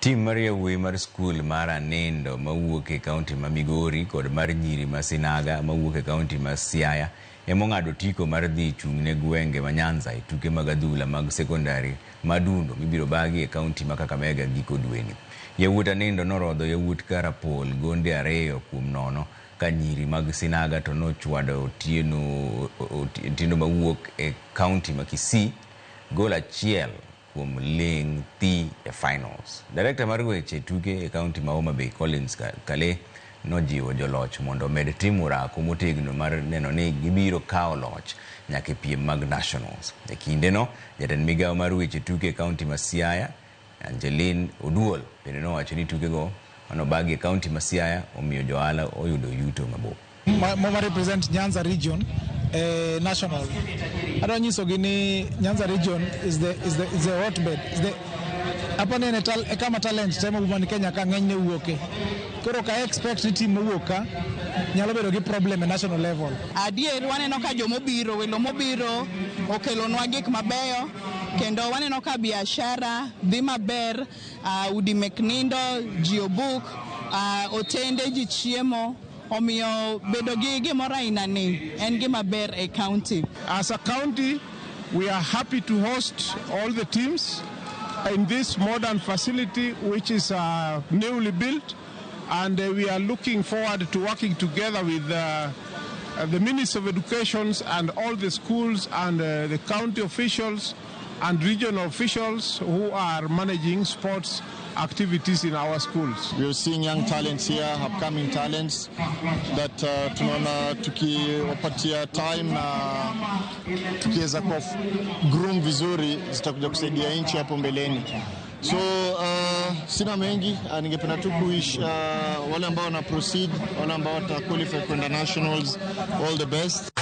Team Maria Wimar School Mara Nendo mawuok e county ma Migori kod mar nyiri ma Sinaga mawuok e county ma Siaya emong'ado tiko mar dhi chung'ne gwenge ma Nyanza e tuke mag adhula mag sekondari madundo mibiro bagi e county ma Kakamega giko dweni. Yawuot Anendo norodho yawuot Karapol gonde 2-0 ka nyiri mag Sinaga to nochwado Otieno mawuok e county ma Kisii gol 1 kuom ling thi e finals. Director mar weche tuke e county ma Homa Bay Collins Kale nojiwo joloch mondo med timo orako motegno mar neno ni gibiro kawo loch nyaka e piem mag nationals. E kindeno, jatend migawo mar weche tuke e county ma Siaya Angeline Oduol bende nowacho ni tukego manobagi e county ma Siaya omiyo johala oyudo yuto mabup. Moma represent Nyanza region national. I don't know gini Nyanza region is the hotbed. Is the apane netal kama talent tema bumani Kenya ka ng'eny ne wuoke. Koro ka expect ni team wuoka nyalo bedo gi problem e national level. Adier waneno ka jomobiro welo mobiro okelonwa gik mabeyo kendo waneno ka biashara dhi maber, udi mek nindo, jiobuk, otende ji chiemo. Omiyo bedo gi gimoro aina ni en gima ber e county. As a county, we are happy to host all the teams in this modern facility which is newly built, and we are looking forward to working together with the Ministry of Education and all the schools and the county officials and regional officials who are managing sports activities in our schools. We are seeing young talents here, upcoming talents that tunaona tukiwapatia time na tukiweza kwa groom vizuri zitakuja kusaidia nchi hapo mbeleni. So sina mengi, ningependa tu kuish wale ambao wana proceed, wale ambao wata qualify kwenda nationals, all the best.